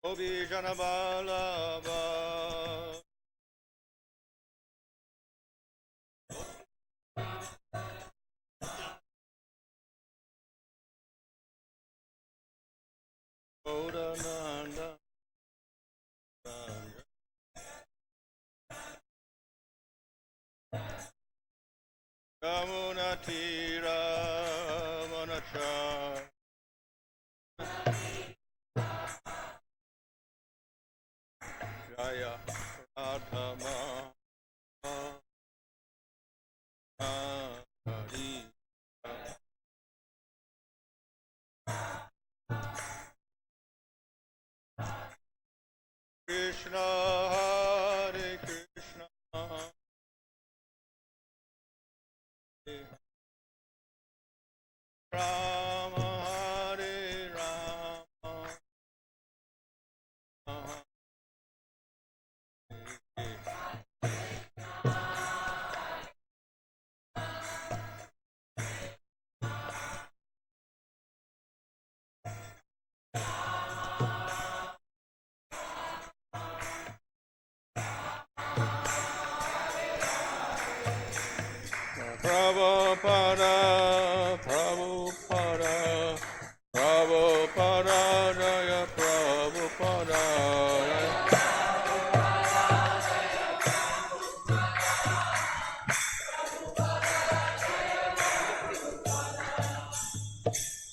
Obi Janabalaba. Odananda. Kamunatira Manacha. Jaya Radhama. Hari. Krishna Hare Krishna. Rama Hare Rama. Prabhupada, Prabhupada, Prabhupada, Jaya Prabhupada.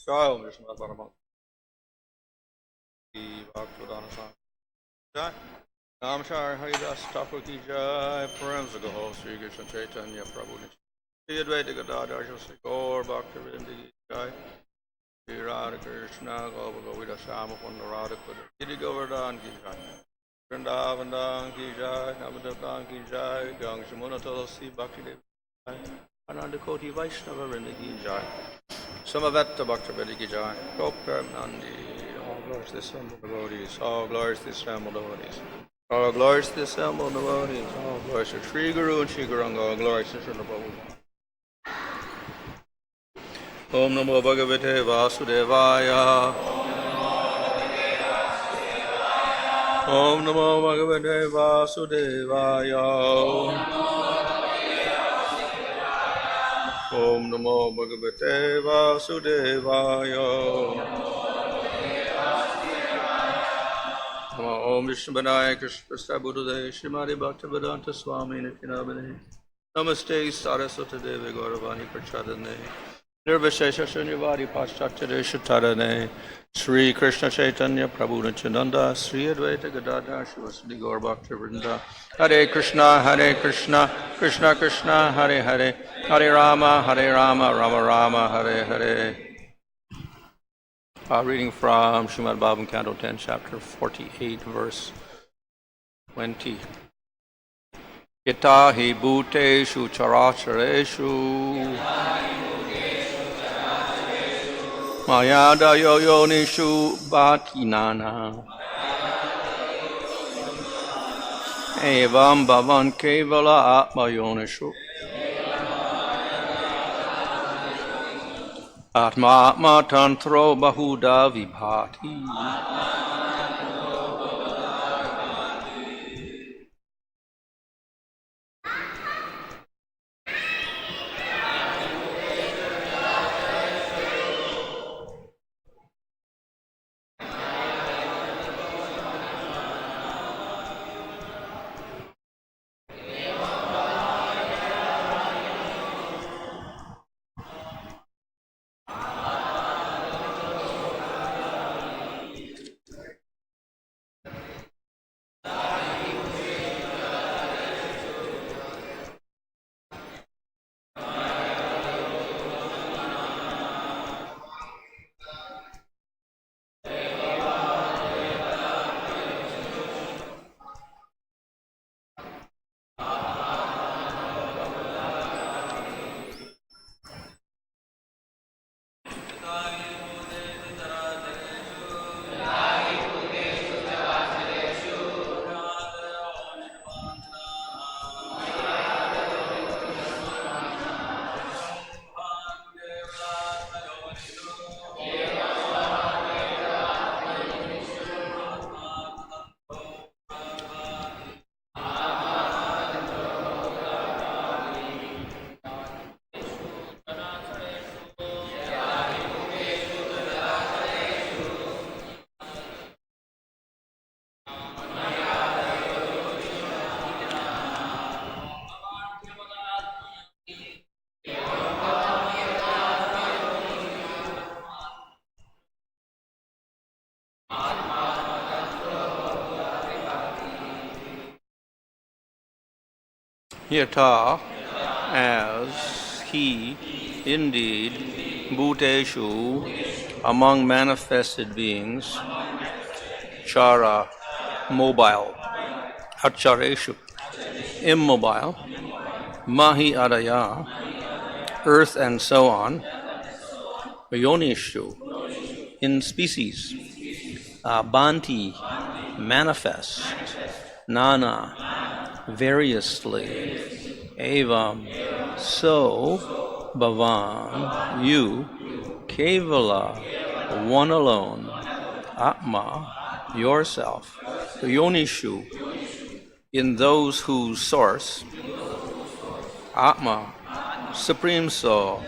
Jai Om Vishnu Paramat. Bhakti-Vedanta Swami. Jai. Namshar Haridas Thakur ki Jai. Param Sagaho Sri Krishna Chaitanya Prabhu Nityananda. Advaita Gadadhar Shri Gaur Bhaktivinoda ki Jai. Shri Radha Krishna Gopa Govida Shama Kunda Radha Kuda Giri Govardhan ki Jai. Vrindavan ki Jai. Navadhan ki Jai. Gang Shamuna Tulasi Bhakti Devi Jai. Ananda Koti Vaishnava Vrinda ki Jai. Samavetta Bhaktivinoda ki Jai. Gopram Nandi. All glories to the assembled devotees. All glories to the assembled devotees. All glories to the assembled devotees. All glories to Sri Guru and Sri Guranga. All glories to Sri Prabhu. Om Namo Bhagavate Vasudevaya. Om Namo Bhagavate Vasudevaya. Om Namo Bhagavate Vasudevaya. Om Vishnu Vinaya Krishna Prasad Buddhadaya Srimati Bhaktivedanta Swami Nityanamane. Namaste Saraswati Devi Gauravani Prachadane. Nirvishesha Shunyavadi Paschatyadesh Tarane. Sri Krishna Chaitanya Prabhu Nityananda. Sri Advaita Gadadhar Shivasadi Gaur Bhaktivinoda. Hare Krishna, Krishna Krishna, Hare Hare. Hare Rama, Rama Rama, Hare Hare. Reading from Srimad Bhagavatam, Canto 10, Chapter 48, verse 20. Yata hi bhuteshu charachareshu mayada yoyonishu bhatinana evam bhavan kevala atmayonishu Atma Atma Tantro Bahuda Vibhati. Yata, as he indeed, Bhuteshu, among manifested beings, Chara, mobile, Achareshu, immobile, Mahi Adaya, earth and so on, Yonishu, in species, Bhanti, manifest, Nana, variously, Evam, so, Bhavan, you, Kevala, one alone, Atma, yourself, Yonishu, in those whose source, Atma, Supreme Soul,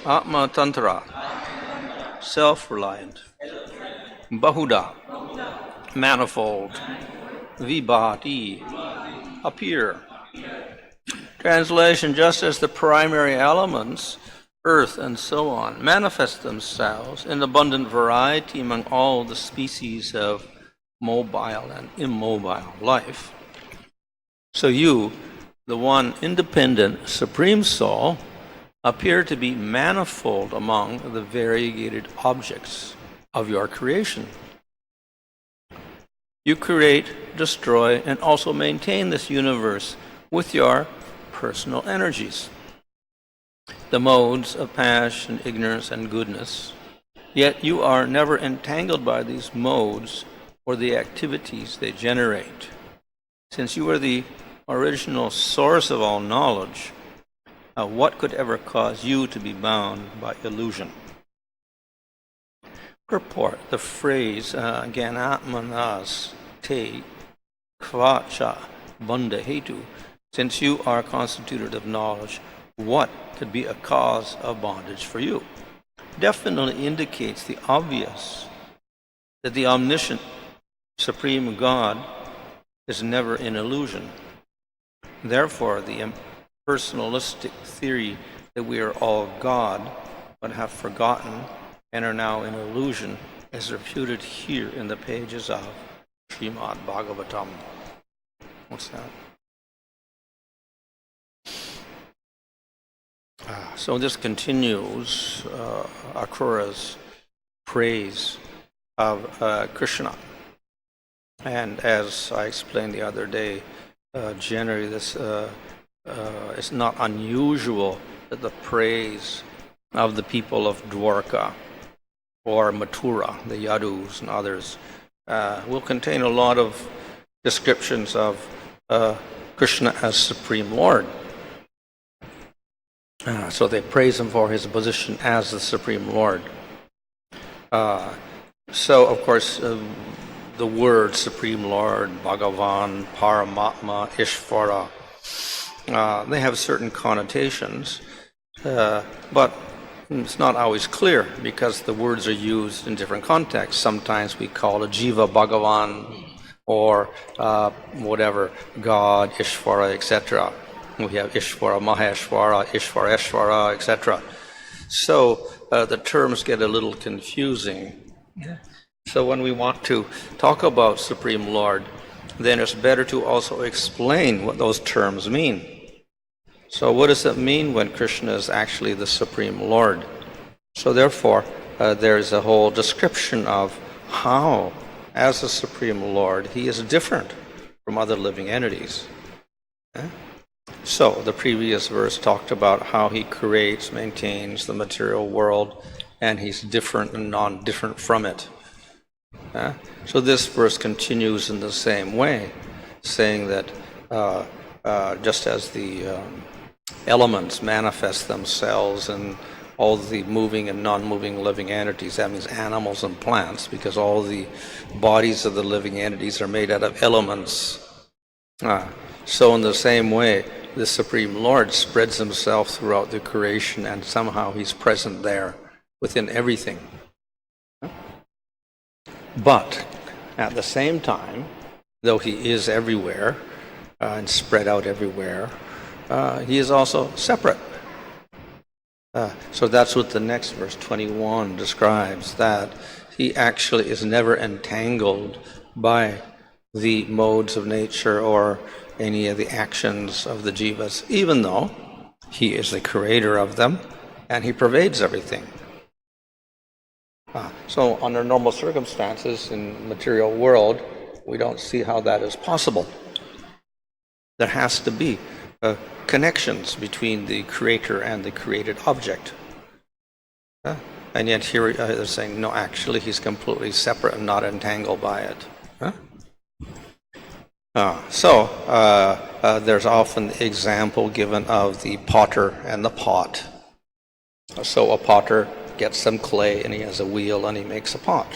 Atma Tantra, self-reliant, Bahuda, manifold, Vibhati, appear. Translation, just as the primary elements, earth and so on, manifest themselves in abundant variety among all the species of mobile and immobile life, so you, the one independent Supreme Soul, appear to be manifold among the variegated objects of your creation. You create, destroy, and also maintain this universe with your personal energies, the modes of passion, ignorance, and goodness. Yet you are never entangled by these modes or the activities they generate. Since you are the original source of all knowledge, what could ever cause you to be bound by illusion? Purport, the phrase Gyanatmanas te kvacha bandha hetu, since you are constituted of knowledge, what could be a cause of bondage for you? Definitely indicates the obvious, that the omniscient Supreme God is never in illusion. Therefore, the impersonalistic theory that we are all God but have forgotten and are now in illusion is refuted here in the pages of Srimad Bhagavatam. What's that? So this continues Akrura's praise of Krishna. And as I explained the other day, generally this it's not unusual that the praise of the people of Dwarka or Mathura, the Yadus and others, will contain a lot of descriptions of Krishna as Supreme Lord. So they praise him for his position as the Supreme Lord. So, of course, the word Supreme Lord, Bhagavan, Paramatma, Ishvara, they have certain connotations, but it's not always clear because the words are used in different contexts. Sometimes we call it Jiva Bhagavan or whatever, God, Ishvara, etc. We have Ishvara, Maheshvara, Ishvareshvara, etc. So the terms get a little confusing. So when we want to talk about Supreme Lord, then it's better to also explain what those terms mean. So what does it mean when Krishna is actually the Supreme Lord? So therefore, there's a whole description of how, as the Supreme Lord, he is different from other living entities. So the previous verse talked about how he creates, maintains the material world, and he's different and non-different from it. So this verse continues in the same way, saying that just as the elements manifest themselves in all the moving and non-moving living entities, that means animals and plants, because all the bodies of the living entities are made out of elements. So in the same way, the Supreme Lord spreads himself throughout the creation, and somehow he's present there within everything. But at the same time, though he is everywhere and spread out everywhere, he is also separate. So that's what the next verse 21 describes, that he actually is never entangled by the modes of nature or any of the actions of the jivas, even though he is the creator of them and he pervades everything. So under normal circumstances in the material world, we don't see how that is possible. There has to be connections between the creator and the created object. And yet here they're saying, no, actually he's completely separate and not entangled by it. There's often the example given of the potter and the pot. So a potter gets some clay and he has a wheel and he makes a pot.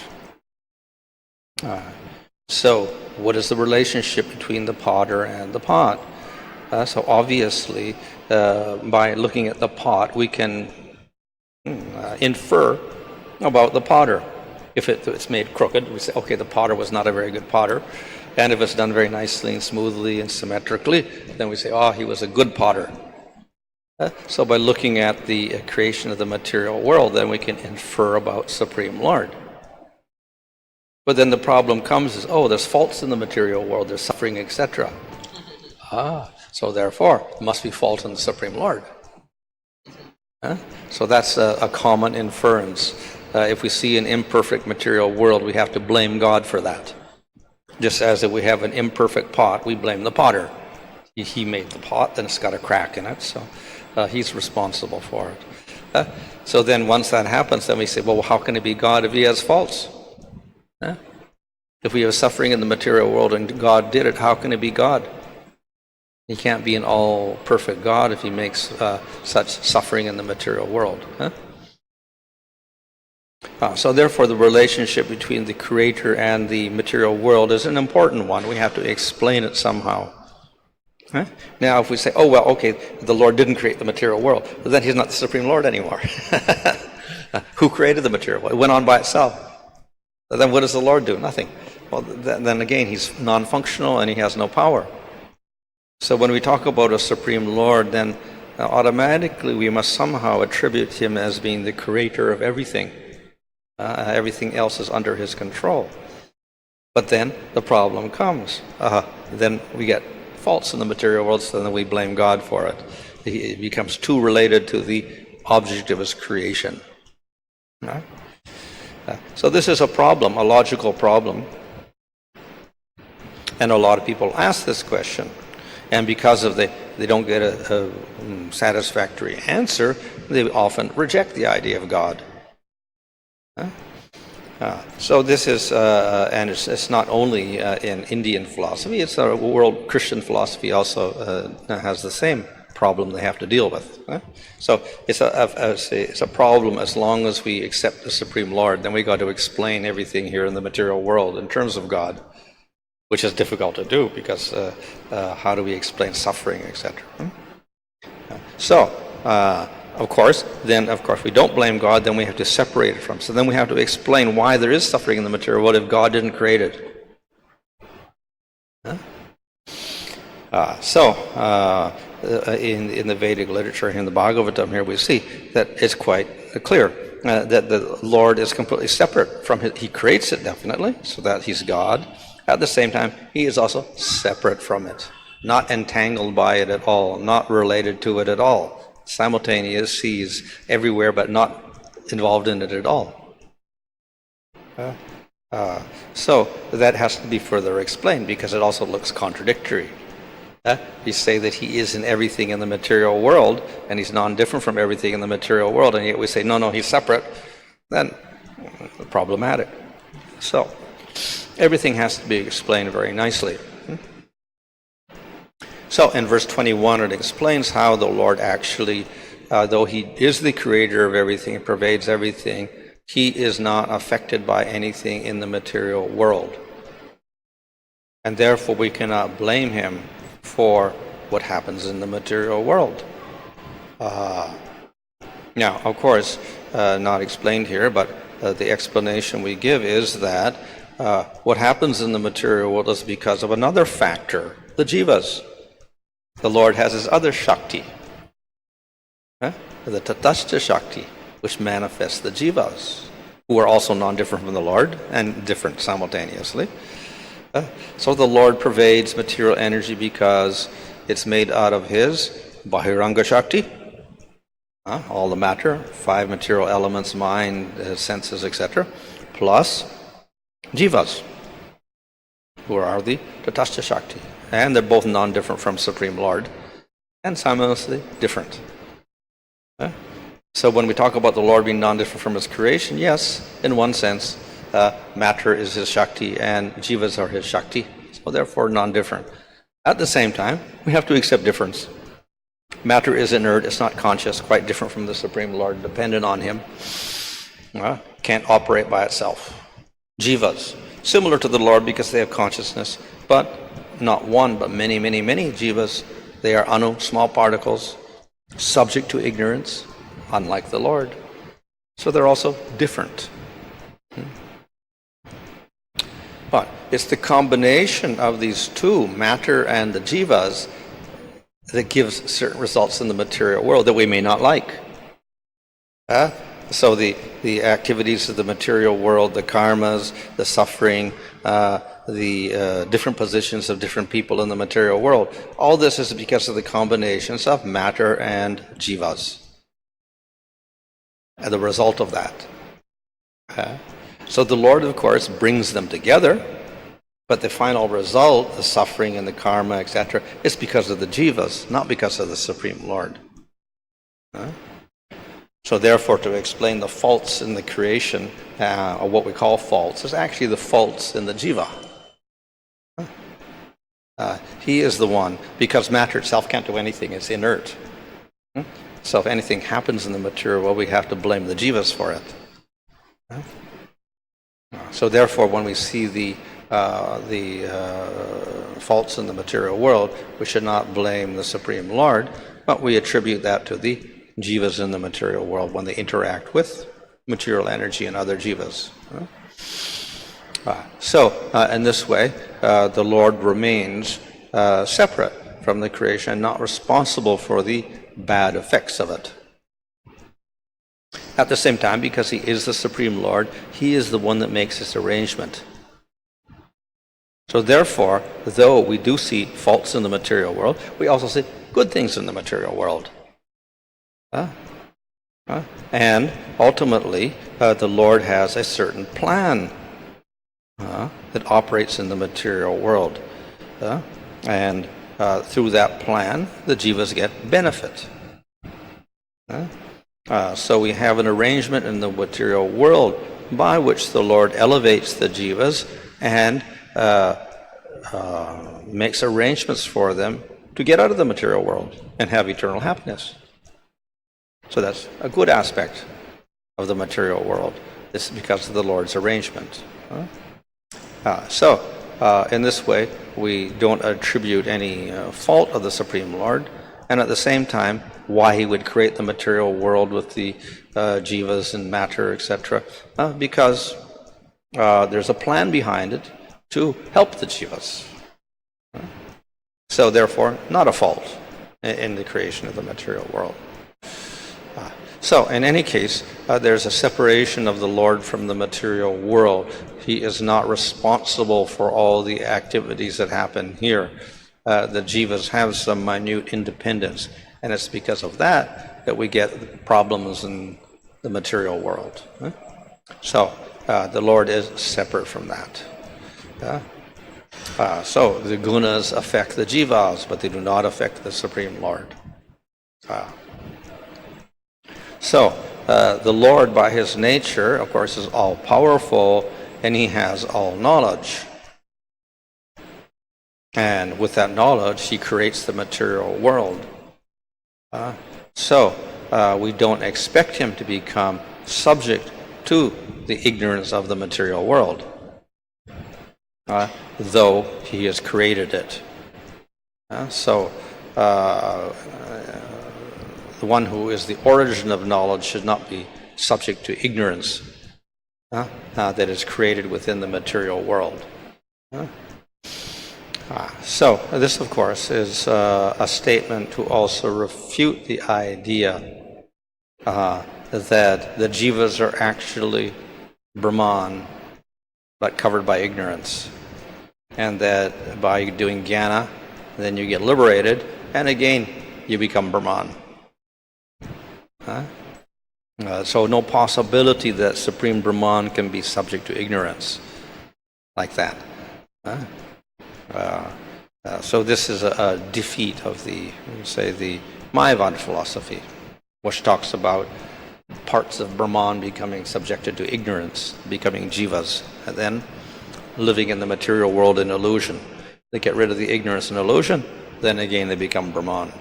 So what is the relationship between the potter and the pot? So obviously, by looking at the pot, we can infer about the potter. If it's made crooked, we say, okay, the potter was not a very good potter. And if it's done very nicely and smoothly and symmetrically, then we say, oh, he was a good potter. So by looking at the creation of the material world, then we can infer about Supreme Lord. But then the problem comes is, oh, there's faults in the material world, there's suffering, etc. So therefore, there must be fault in the Supreme Lord. So that's a common inference. If we see an imperfect material world, we have to blame God for that. Just as if we have an imperfect pot, we blame the potter. He made the pot, then it's got a crack in it, so he's responsible for it. So then once that happens, then we say, well, how can he be God if he has faults? If we have suffering in the material world and God did it, how can he be God? He can't be an all-perfect God if he makes such suffering in the material world. So therefore, the relationship between the Creator and the material world is an important one. We have to explain it somehow. Now, if we say, oh, well, okay, the Lord didn't create the material world, but then he's not the Supreme Lord anymore. Who created the material world? It went on by itself. Then what does the Lord do? Nothing. Well, then again, he's non-functional and he has no power. So when we talk about a Supreme Lord, then automatically we must somehow attribute him as being the creator of everything. Everything else is under his control. But then the problem comes. Then we get faults in the material world, so then we blame God for it. It becomes too related to the object of his creation. So this is a problem, a logical problem. And a lot of people ask this question. And because of they don't get a satisfactory answer, they often reject the idea of God. So this is, and it's not only in Indian philosophy, it's a world Christian philosophy also has the same problem they have to deal with. So it's a problem as long as we accept the Supreme Lord, then we got to explain everything here in the material world in terms of God, which is difficult to do because how do we explain suffering, etc. Of course, we don't blame God, then we have to separate it from. So then we have to explain why there is suffering in the material world if God didn't create it. In the Vedic literature, in the Bhagavatam here, we see that it's quite clear that the Lord is completely separate from it. He creates it definitely, so that he's God. At the same time, he is also separate from it, not entangled by it at all, not related to it at all. Simultaneous, he's everywhere but not involved in it at all. So that has to be further explained because it also looks contradictory. You say that he is in everything in the material world and he's non-different from everything in the material world, and yet we say, no, he's separate, then problematic. So everything has to be explained very nicely. So in verse 21, it explains how the Lord actually, though he is the creator of everything and pervades everything, he is not affected by anything in the material world. And therefore we cannot blame him for what happens in the material world. Now, of course, not explained here, but the explanation we give is that what happens in the material world is because of another factor, the jivas. The Lord has his other Shakti, the Tatastha Shakti, which manifests the jivas, who are also non-different from the Lord and different simultaneously. So the Lord pervades material energy because it's made out of his Bahiranga Shakti, all the matter, 5 material elements, mind, senses, etc., plus jivas, who are the Tatastha Shakti. And they're both non-different from Supreme Lord, and simultaneously different. So when we talk about the Lord being non-different from his creation, yes, in one sense, matter is his Shakti and jivas are his Shakti, so therefore non-different. At the same time, we have to accept difference. Matter is inert, it's not conscious, quite different from the Supreme Lord, dependent on him. Can't operate by itself. Jivas, similar to the Lord because they have consciousness, but not one, but many, many, many jivas. They are anu, small particles, subject to ignorance, unlike the Lord. So they're also different. But it's the combination of these two, matter and the jivas, that gives certain results in the material world that we may not like. So the activities of the material world, the karmas, the suffering, the different positions of different people in the material world, all this is because of the combinations of matter and jivas. And the result of that. So the Lord, of course, brings them together, but the final result, the suffering and the karma, etc., is because of the jivas, not because of the Supreme Lord. So therefore, to explain the faults in the creation, or what we call faults, is actually the faults in the jiva. He is the one, because matter itself can't do anything, it's inert. So if anything happens in the material world, we have to blame the jivas for it. So therefore, when we see the faults in the material world, we should not blame the Supreme Lord, but we attribute that to the jivas in the material world when they interact with material energy and other jivas. So in this way, the Lord remains separate from the creation and not responsible for the bad effects of it. At the same time, because he is the Supreme Lord, he is the one that makes this arrangement. So therefore, though we do see faults in the material world, we also see good things in the material world. And ultimately, the Lord has a certain plan that operates in the material world. And through that plan, the jivas get benefit. So we have an arrangement in the material world by which the Lord elevates the jivas and makes arrangements for them to get out of the material world and have eternal happiness. So that's a good aspect of the material world. This is because of the Lord's arrangement. So in this way, we don't attribute any fault of the Supreme Lord, and at the same time, why he would create the material world with the jivas and matter, etc., because there's a plan behind it to help the jivas. So therefore, not a fault in the creation of the material world. So in any case, there's a separation of the Lord from the material world. He is not responsible for all the activities that happen here. The jivas have some minute independence, and it's because of that that we get problems in the material world. So the Lord is separate from that. So the gunas affect the jivas, but they do not affect the Supreme Lord. So the Lord, by his nature, of course, is all-powerful, and he has all knowledge. And with that knowledge, he creates the material world. So we don't expect him to become subject to the ignorance of the material world, though he has created it. So the one who is the origin of knowledge should not be subject to ignorance that is created within the material world. So this, of course, is a statement to also refute the idea that the jivas are actually Brahman, but covered by ignorance. and that by doing jnana, then you get liberated, and again, you become Brahman. So no possibility that Supreme Brahman can be subject to ignorance like that. So this is a defeat of the Mayavad philosophy, which talks about parts of Brahman becoming subjected to ignorance, becoming jivas, and then living in the material world in illusion. They get rid of the ignorance and illusion, then again they become Brahman.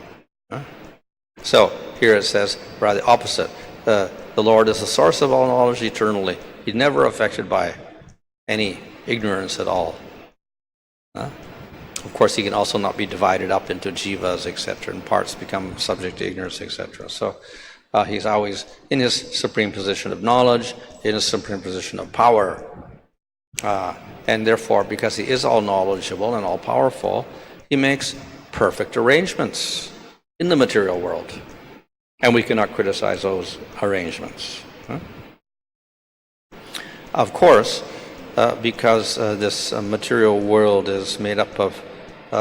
So here it says, rather the opposite. The Lord is the source of all knowledge eternally. He's never affected by any ignorance at all. Of course, he can also not be divided up into jivas, etc., and parts become subject to ignorance, etc. So he's always in his supreme position of knowledge, in his supreme position of power. And therefore, because he is all knowledgeable and all powerful, he makes perfect arrangements in the material world. And we cannot criticize those arrangements. Of course, because this material world is made up of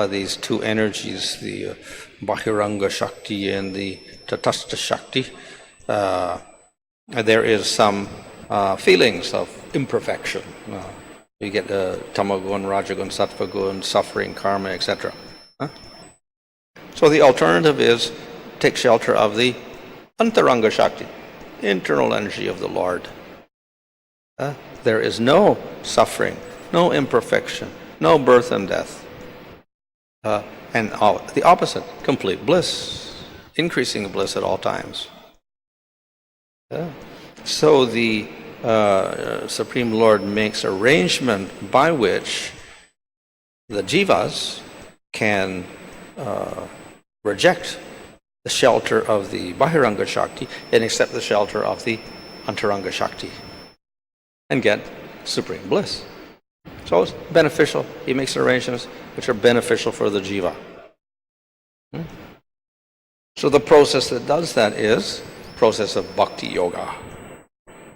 these two energies, the Bahiranga Shakti and the Tatastha Shakti, there is some feelings of imperfection. You get Tamagun, Rajagun, Sattvagun, suffering, karma, etc. So the alternative is take shelter of the Antaranga Shakti, internal energy of the Lord. There is no suffering, no imperfection, no birth and death. And the opposite, complete bliss, increasing bliss at all times. So the Supreme Lord makes arrangement by which the jivas can reject the shelter of the Bahiranga Shakti and accept the shelter of the Antaranga Shakti and get supreme bliss. So it's beneficial. He makes arrangements which are beneficial for the jiva. So the process that does that is process of bhakti yoga.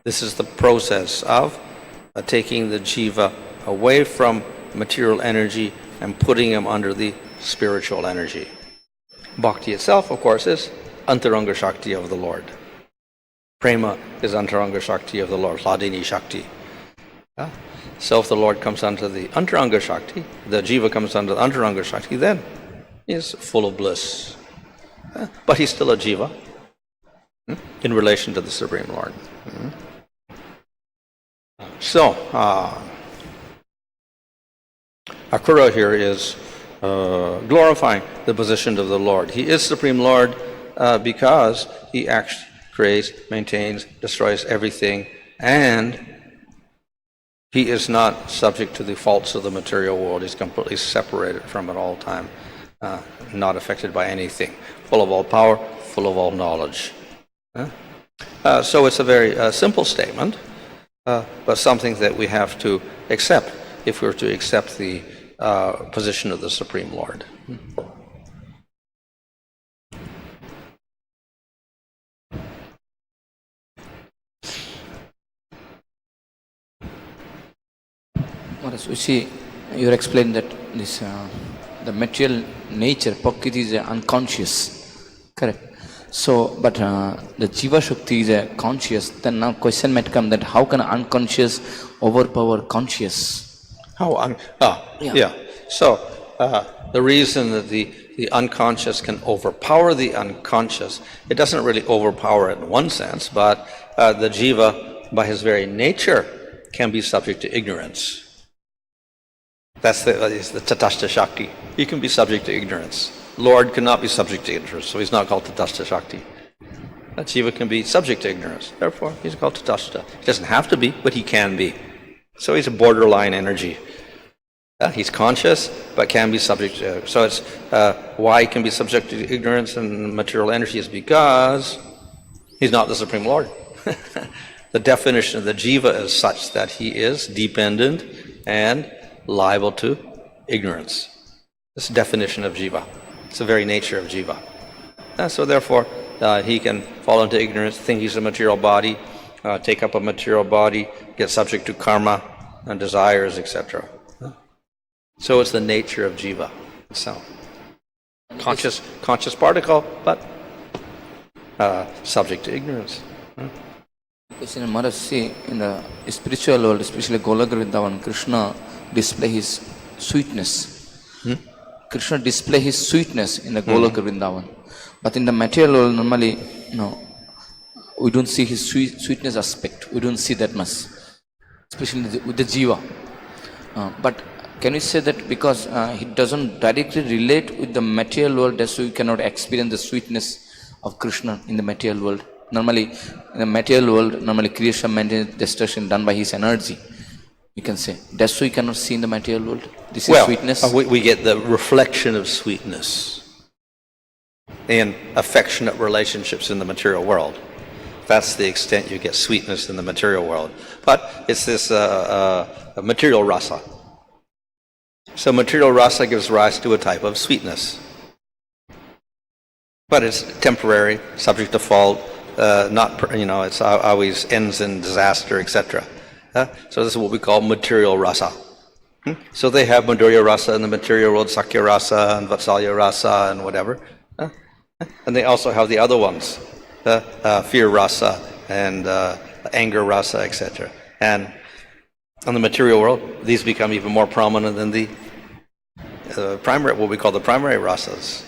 This is the process of taking the jiva away from material energy and putting him under the spiritual energy. Bhakti itself, of course, is Antaranga Shakti of the Lord. Prema is Antaranga Shakti of the Lord, Hladini Shakti. So if the Lord comes under the Antaranga Shakti, the jiva comes under the Antaranga Shakti, then he is full of bliss. But he's still a jiva in relation to the Supreme Lord. So, Akura here is glorifying the position of the Lord. He is Supreme Lord because he actually creates, maintains, destroys everything, and he is not subject to the faults of the material world. He's completely separated from it all time, not affected by anything, full of all power, full of all knowledge. So it's a very simple statement, but something that we have to accept if we're to accept the position of the Supreme Lord. You see, you explained that this the material nature, Prakriti, is unconscious. Correct. So, but the Jiva Shakti is conscious. Then now question might come that how can unconscious overpower conscious? Yeah. So the reason that the unconscious can overpower the unconscious, it doesn't really overpower it in one sense, but the jiva, by his very nature, can be subject to ignorance. That's the Tatastha Shakti. He can be subject to ignorance. Lord cannot be subject to ignorance, so he's not called Tatastha Shakti. That jiva can be subject to ignorance. Therefore, he's called Tatastha. He doesn't have to be, but he can be. So he's a borderline energy. He's conscious, but can be subject to. So it's why he can be subject to ignorance and material energy is because he's not the Supreme Lord. The definition of the jiva is such that he is dependent and liable to ignorance. This definition of jiva. It's the very nature of jiva. So therefore, he can fall into ignorance, think he's a material body, take up a material body, get subject to karma and desires, etc. So it's the nature of jiva itself. Conscious particle, but subject to ignorance. Because in Maharaj, see, in the spiritual world, especially Golok Vrindavan, Krishna display his sweetness. Krishna display his sweetness in the Golok Vrindavan. But in the material world, normally, we don't see his sweetness aspect. We don't see that much, especially with the jiva. But can we say that because he doesn't directly relate with the material world, that's why we cannot experience the sweetness of Krishna in the material world? Normally, in the material world, normally creation, maintenance, destruction done by his energy. You can say. That's why we cannot see in the material world. This is sweetness. We get the reflection of sweetness in affectionate relationships in the material world. That's the extent you get sweetness in the material world. But it's this material rasa. So material rasa gives rise to a type of sweetness. But it's temporary, subject to fault, it's always ends in disaster, etc. So this is what we call material rasa. So they have madhurya rasa in the material world, sakya rasa and vatsalya rasa and whatever. And they also have the other ones, fear rasa and anger rasa, etc. And in the material world, these become even more prominent than the primary, what we call the primary rasas.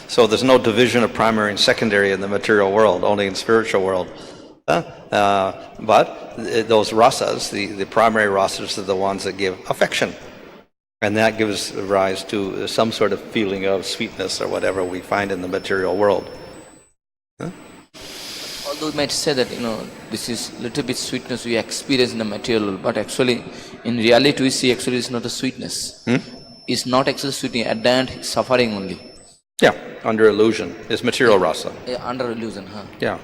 So there's no division of primary and secondary in the material world, only in spiritual world. But those rasas, the primary rasas, are the ones that give affection. And that gives rise to some sort of feeling of sweetness or whatever we find in the material world. Although we might say that, this is little bit sweetness we experience in the material world, but actually, in reality, we see actually it's not a sweetness. It's not actually sweetness. At the end, it's suffering only. Yeah, under illusion. It's material rasa. Yeah, under illusion, Yeah.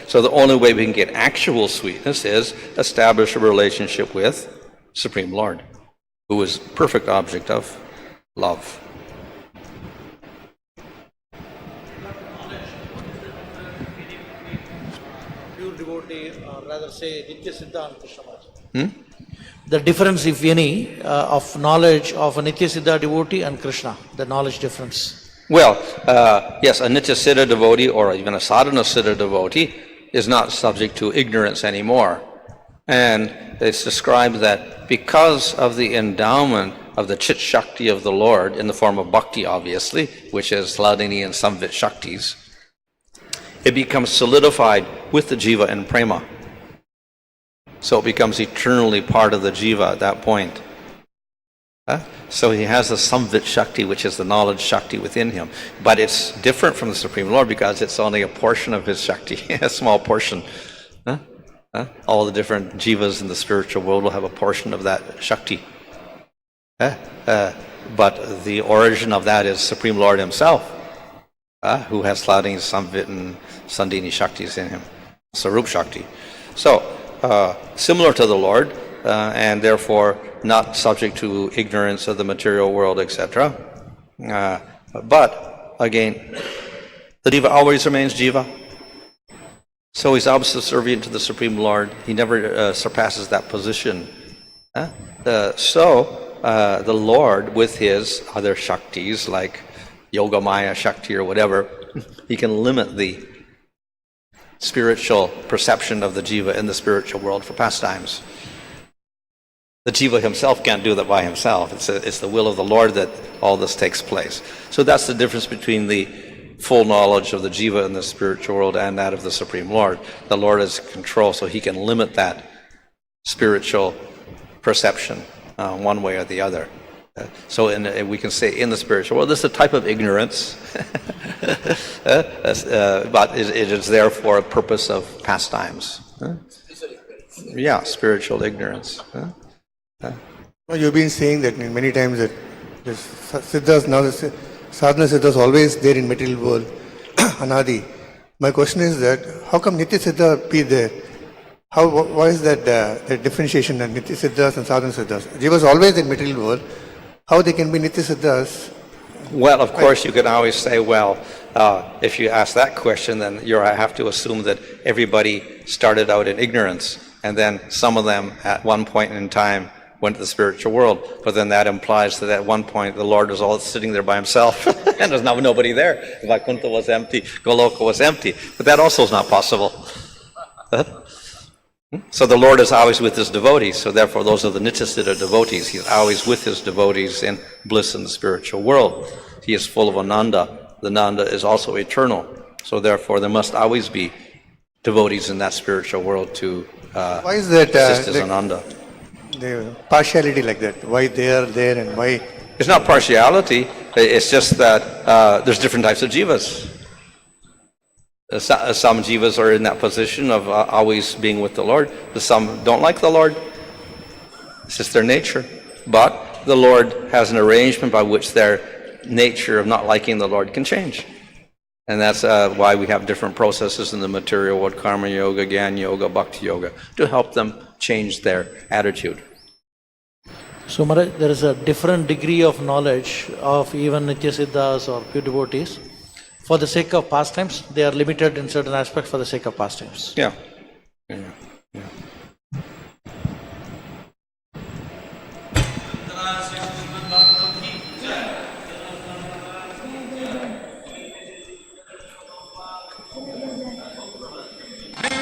So the only way we can get actual sweetness is establish a relationship with Supreme Lord, who is perfect object of love. Pure devotee, or rather say Nitya Siddha and Krishna Maharaj. The difference, if any, of knowledge of a Nitya Siddha devotee and Krishna, the knowledge difference. Well, yes, a Nitya Siddha devotee or even a Sadhana Siddha devotee is not subject to ignorance anymore. And it's described that because of the endowment of the Chit Shakti of the Lord in the form of Bhakti, obviously, which is Hladini and Samvit Shaktis, it becomes solidified with the Jiva and Prema. So it becomes eternally part of the Jiva at that point. So he has the Samvit Shakti, which is the knowledge Shakti within him. But it's different from the Supreme Lord because it's only a portion of his Shakti, a small portion. All the different jivas in the spiritual world will have a portion of that Shakti. But the origin of that is Supreme Lord himself, who has Hladini, Samvit, and Sandini Shaktis in him, Sarup Shakti. So, similar to the Lord, and therefore not subject to ignorance of the material world, etc. But, again, the Jiva always remains Jiva. So he's always subservient to the Supreme Lord. He never surpasses that position. So the Lord, with his other Shaktis, like Yogamaya Shakti or whatever, he can limit the spiritual perception of the Jiva in the spiritual world for pastimes. The Jiva himself can't do that by himself. It's the will of the Lord that all this takes place. So that's the difference between the full knowledge of the Jiva in the spiritual world and that of the Supreme Lord. The Lord is in control, so he can limit that spiritual perception one way or the other. So we can say in the spiritual world, this is a type of ignorance, but it is there for a purpose of pastimes. Yeah, spiritual ignorance. You've been saying that many times that the siddhas, now the sadhana siddhas always there in material world, anadi. My question is that how come Nitya Siddha be there? Why is that the differentiation of Nitya Siddhas and Sadhana Siddhas? Jivas always in material world. How they can be Nitya Siddhas? Well, of course, you can always say, if you ask that question, then I have to assume that everybody started out in ignorance, and then some of them at one point in time went to the spiritual world. But then that implies that at one point the Lord was all sitting there by himself and there's now nobody there. Vaikuntha was empty, Goloka was empty. But that also is not possible. So the Lord is always with his devotees. So therefore those are the Nityasiddha devotees. He's always with his devotees in bliss in the spiritual world. He is full of Ananda. The Nanda is also eternal. So therefore there must always be devotees in that spiritual world to Why is that assist as Ananda. the partiality like that? Why they are there and why? It's not partiality, it's just that there's different types of jivas. Some jivas are in that position of always being with the Lord. Some don't like the Lord. It's just their nature. But the Lord has an arrangement by which their nature of not liking the Lord can change. And that's why we have different processes in the material world, karma yoga, jnana yoga, bhakti yoga, to help them change their attitude. So Maharaj, there is a different degree of knowledge of even Nityasiddhas or pure devotees. For the sake of pastimes, they are limited in certain aspects for the sake of pastimes. Yeah.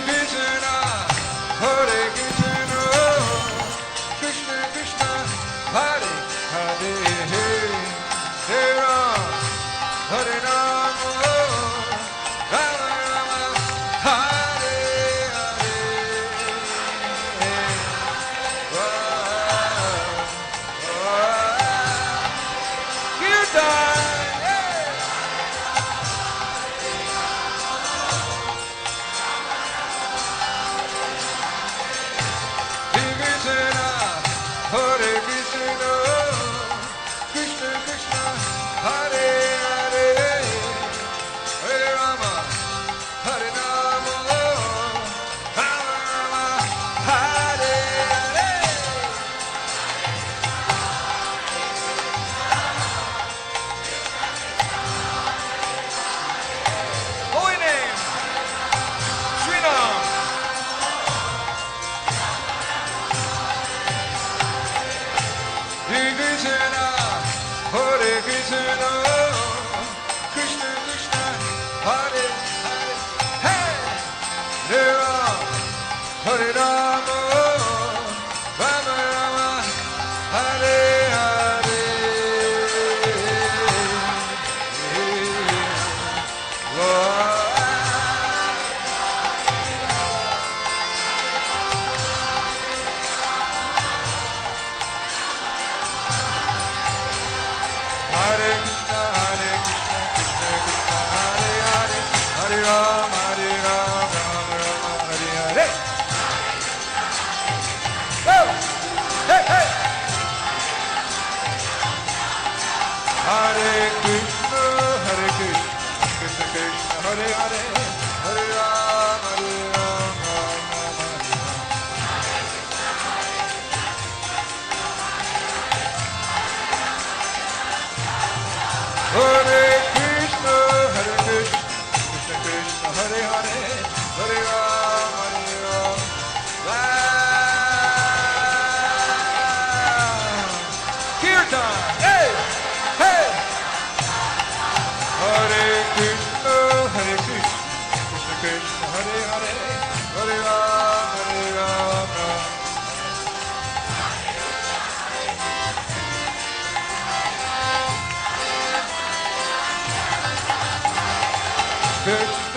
Krishna, Hare Krishna, Krishna Krishna, Hare Hare, Hare Ram, Hare Ram, Rama Rama, Hare Hare, Kirtan. Hare Krishna, Krishna Krishna, Hare Hare, Hare Rama, Hare Rama, Rama Rama, Hare Hare. Holy name, Sri Ram. Hare Krishna, Hare Krishna, Krishna Krishna, Hare Hare, Hare Ram, Hare Rama, Rama Rama, Hare Hare. Hare Krishna, Krishna Krishna, Hare Hare, Hare Ram, Rama Rama, Hare Hare. Go! Hey, hey! Hare Krishna, Krishna Krishna, Hare Hare, Hare Ram, Rama Rama, Hare Krishna, Krishna Krishna, Hare Hare, Hare Ram, Kirtan, hey, hey. Hare Krishna, Krishna Krishna, Hare Hare, Hare Ram, Krishna